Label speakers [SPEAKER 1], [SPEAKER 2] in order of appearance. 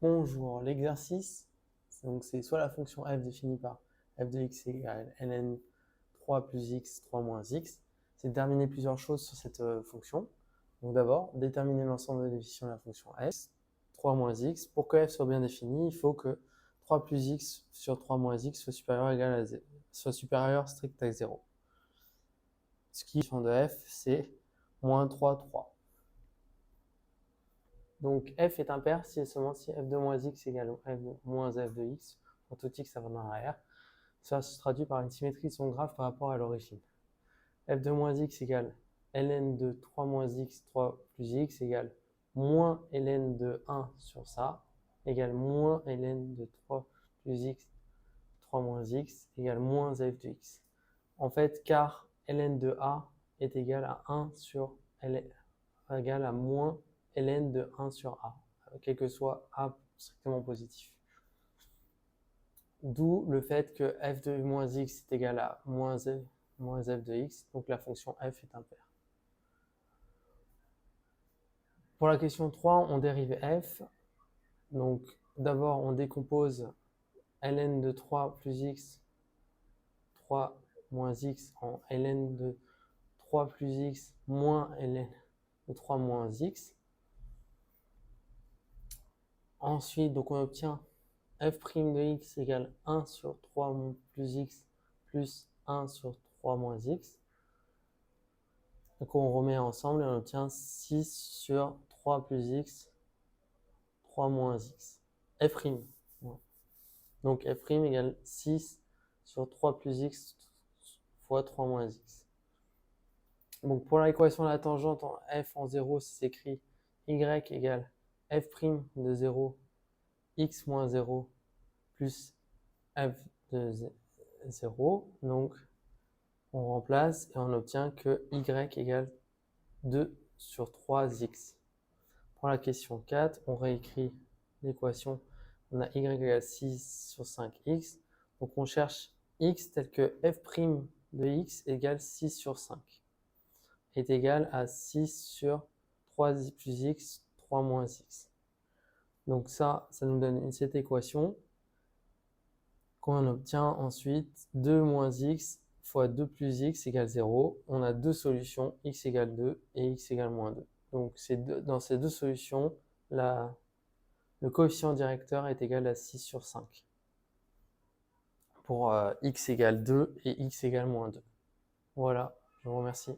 [SPEAKER 1] Bonjour, l'exercice, donc c'est soit la fonction f définie par f de x égale ln 3 plus x 3 moins x. C'est déterminer plusieurs choses sur cette fonction. Donc d'abord, déterminer l'ensemble des définitions de la fonction f, 3 moins x. Pour que f soit bien défini, il faut que 3 plus x sur 3 moins x soit supérieur, égal à 0, soit supérieur strict à 0. Ce qui est de f, c'est moins 3, 3. Donc f est impair si et seulement si f de moins x égale f de moins f de x, pour tout x avant dans l'arrière. Ça se traduit par une symétrie de son graphe par rapport à l'origine. F de moins x égale ln de 3 moins x 3 plus x égale moins ln de 1 sur ça, égale moins ln de 3 plus x 3 moins x égale moins f de x. En fait, car ln de a est égal à 1 sur ln, égal à moins ln de 1 sur a, quel que soit a strictement positif. D'où le fait que f de moins x est égal à moins f de x, donc la fonction f est impaire. Pour la question 3, on dérive f. Donc d'abord, on décompose ln de 3 plus x, 3 moins x en ln de 3 plus x moins ln de 3 moins x. Ensuite, donc on obtient f' de x égale 1 sur 3 plus x plus 1 sur 3 moins x. Donc on remet ensemble et on obtient 6 sur 3 plus x, 3 moins x. F'. Donc f' égale 6 sur 3 plus x fois 3 moins x. Donc pour l'équation de la tangente en f en 0, c'est écrit y égale f' de 0, x moins 0 plus f de 0. Donc on remplace et on obtient que y égale 2 sur 3x. Pour la question 4, on réécrit l'équation. On a y égale 6 sur 5x. Donc on cherche x tel que f' de x égale 6 sur 5 est égal à 6 sur 3 plus x, 3 moins x. Donc ça nous donne cette équation qu'on obtient ensuite 2 moins x fois 2 plus x égale 0. On a deux solutions, x égale 2 et x égale moins 2. Donc dans ces deux solutions, le coefficient directeur est égal à 6 sur 5 pour x égale 2 et x égale moins 2. Voilà, je vous remercie.